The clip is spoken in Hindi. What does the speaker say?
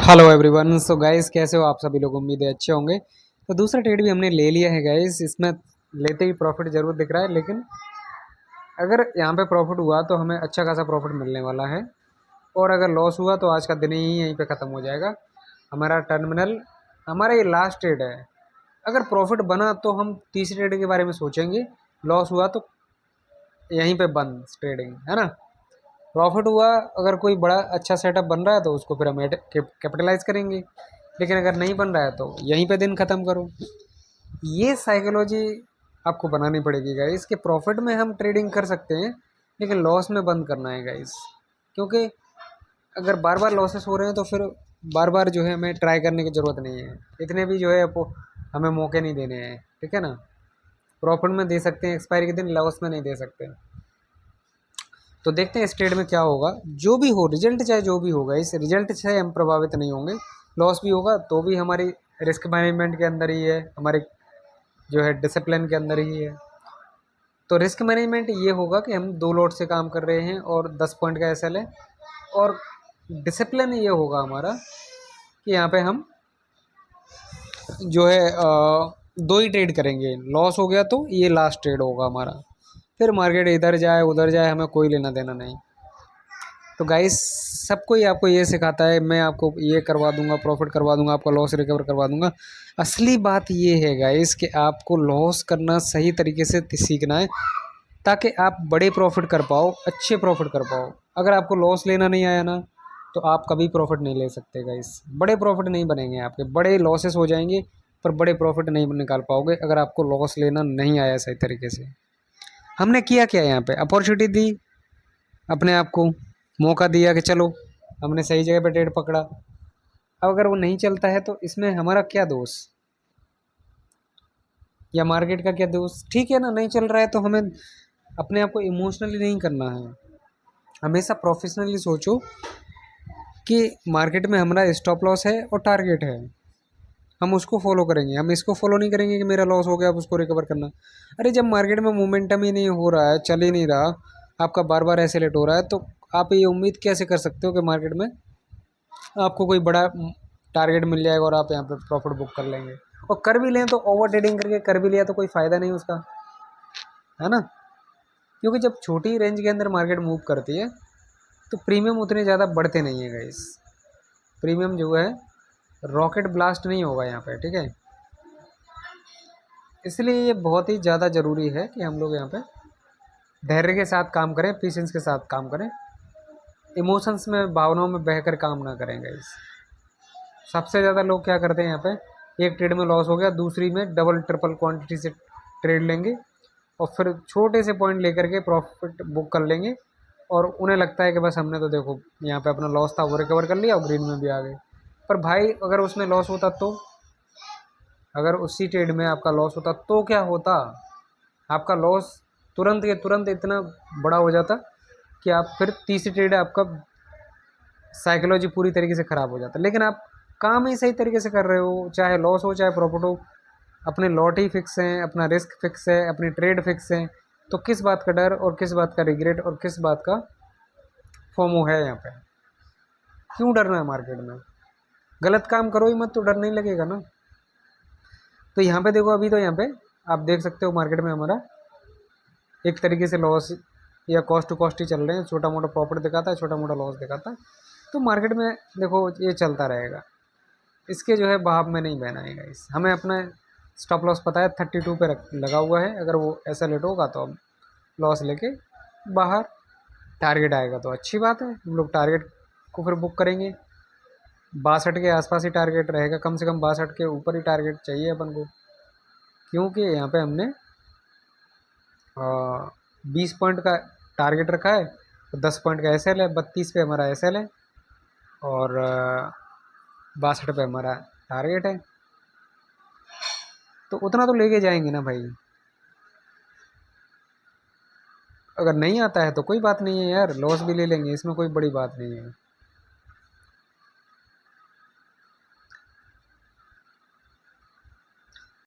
Hello everyone. सो गाइस, कैसे हो आप सभी लोग? उम्मीद है अच्छे होंगे। तो दूसरा ट्रेड भी हमने ले लिया है गाइस। इसमें लेते ही प्रॉफिट जरूर दिख रहा है, लेकिन अगर यहाँ पे प्रॉफिट हुआ तो हमें अच्छा खासा प्रॉफिट मिलने वाला है, और अगर लॉस हुआ तो आज का दिन ही यहीं पे ख़त्म हो जाएगा। हमारा टर्मिनल, हमारा ये लास्ट ट्रेड है। अगर प्रॉफिट बना तो हम तीसरे ट्रेड के बारे में सोचेंगे, लॉस हुआ तो यहीं पे बंद ट्रेडिंग, है ना। प्रॉफिट हुआ, अगर कोई बड़ा अच्छा सेटअप बन रहा है तो उसको फिर हम कैपिटलाइज करेंगे, लेकिन अगर नहीं बन रहा है तो यहीं पे दिन ख़त्म करो। ये साइकोलॉजी आपको बनानी पड़ेगी गाइस कि प्रॉफिट में हम ट्रेडिंग कर सकते हैं, लेकिन लॉस में बंद करना है गाइस। क्योंकि अगर बार बार लॉसेस हो रहे हैं तो फिर बार बार जो है हमें ट्राई करने की ज़रूरत नहीं है। इतने भी जो है हमें मौके नहीं देने हैं, ठीक है ना। प्रॉफिट में दे सकते हैं एक्सपायरी के दिन, लॉस में नहीं दे सकते। तो देखते हैं इस ट्रेड में क्या होगा। जो भी हो रिजल्ट, चाहे जो भी होगा, इस रिजल्ट से हम प्रभावित नहीं होंगे। लॉस भी होगा तो भी हमारी रिस्क मैनेजमेंट के अंदर ही है, हमारे जो है डिसिप्लिन के अंदर ही है। तो रिस्क मैनेजमेंट ये होगा कि हम 2 लॉट से काम कर रहे हैं और 10 पॉइंट का एसएल है। और डिसिप्लिन ये होगा हमारा कि यहाँ पे हम जो है 2 ही ट्रेड करेंगे। लॉस हो गया तो ये लास्ट ट्रेड होगा हमारा, फिर मार्केट इधर जाए उधर जाए हमें कोई लेना देना नहीं। तो गाइस, सबको ही आपको ये सिखाता है मैं आपको ये करवा दूंगा, प्रॉफिट करवा दूंगा, आपका लॉस रिकवर करवा दूंगा। असली बात ये है गाइस कि आपको लॉस करना सही तरीके से सीखना है, ताकि आप बड़े प्रॉफिट कर पाओ, अच्छे प्रॉफिट कर पाओ। अगर आपको लॉस लेना नहीं आया ना, तो आप कभी प्रॉफिट नहीं ले सकते गाइस। बड़े प्रॉफिट नहीं बनेंगे आपके, बड़े लॉसेस हो जाएंगे, पर बड़े प्रॉफिट नहीं निकाल पाओगे अगर आपको लॉस लेना नहीं आया सही तरीके से। हमने किया क्या यहाँ पे? अपॉर्चुनिटी दी, अपने आप को मौका दिया कि चलो हमने सही जगह पे ट्रेड पकड़ा। अब अगर वो नहीं चलता है तो इसमें हमारा क्या दोष, या मार्केट का क्या दोष? ठीक है ना, नहीं चल रहा है तो हमें अपने आप को इमोशनली नहीं करना है। हमेशा प्रोफेशनली सोचो कि मार्केट में हमारा स्टॉप लॉस है और टारगेट है, हम उसको फॉलो करेंगे। हम इसको फॉलो नहीं करेंगे कि मेरा लॉस हो गया अब उसको रिकवर करना। अरे जब मार्केट में मोमेंटम ही नहीं हो रहा है, चल ही नहीं रहा, आपका बार बार ऐसे लेट हो रहा है, तो आप ये उम्मीद कैसे कर सकते हो कि मार्केट में आपको कोई बड़ा टारगेट मिल जाएगा और आप यहाँ पे प्रॉफिट बुक कर लेंगे? और कर भी लें तो ओवर ट्रेडिंग करके कर भी लिया तो कोई फ़ायदा नहीं उसका, है ना। क्योंकि जब छोटी रेंज के अंदर मार्केट मूव करती है तो प्रीमियम उतने ज़्यादा बढ़ते नहीं है गाइस। प्रीमियम जो है रॉकेट ब्लास्ट नहीं होगा यहाँ पे, ठीक है। इसलिए ये बहुत ही ज़्यादा ज़रूरी है कि हम लोग यहाँ पे धैर्य के साथ काम करें, पेशेंस के साथ काम करें, इमोशंस में, भावनाओं में बहकर काम ना करें गाइस। सबसे ज़्यादा लोग क्या करते हैं यहाँ पे, एक ट्रेड में लॉस हो गया, दूसरी में डबल ट्रिपल क्वांटिटी से ट्रेड लेंगे और फिर छोटे से पॉइंट लेकर के प्रॉफिट बुक कर लेंगे। और उन्हें लगता है कि बस हमने तो देखो यहाँ पे अपना लॉस था वो रिकवर कर लिया और ग्रीन में भी आ गए। पर भाई अगर उसमें लॉस होता तो, अगर उसी ट्रेड में आपका लॉस होता तो क्या होता? आपका लॉस तुरंत के तुरंत इतना बड़ा हो जाता कि आप फिर तीसरी ट्रेड आपका साइकोलॉजी पूरी तरीके से ख़राब हो जाता। लेकिन आप काम ही सही तरीके से कर रहे हो, चाहे लॉस हो चाहे प्रॉफिट हो, अपने लॉट ही फिक्स हैं, अपना रिस्क फिक्स है, अपनी ट्रेड फिक्स है। तो किस बात का डर और किस बात का रिग्रेट और किस बात का फोमो है यहाँ पे? क्यों डरना है मार्केट में? गलत काम करो ही मत तो डर नहीं लगेगा ना। तो यहाँ पे देखो, अभी तो यहाँ पे आप देख सकते हो मार्केट में हमारा एक तरीके से लॉस या कॉस्ट टू कॉस्ट ही चल रहे हैं। छोटा मोटा प्रॉफिट दिखाता है, छोटा मोटा लॉस दिखाता है। तो मार्केट में देखो ये चलता रहेगा, इसके जो है भाव में नहीं बहना है गाइस। हमें अपना स्टॉप लॉस पता है 32 पे लगा हुआ है। अगर वो ऐसा लेट होगा तो हम लॉस लेके बाहर, टारगेट आएगा तो अच्छी बात है, हम लोग टारगेट को फिर बुक करेंगे। 62 के आसपास ही टारगेट रहेगा, कम से कम 62 के ऊपर ही टारगेट चाहिए अपन को। क्योंकि यहाँ पे हमने 20 पॉइंट का टारगेट रखा है, तो 10 पॉइंट का एस एल है, 32 पे हमारा एस एल है और 62 पे हमारा टारगेट है। तो उतना तो लेके जाएंगे ना भाई। अगर नहीं आता है तो कोई बात नहीं है यार, लॉस भी ले लेंगे, इसमें कोई बड़ी बात नहीं है।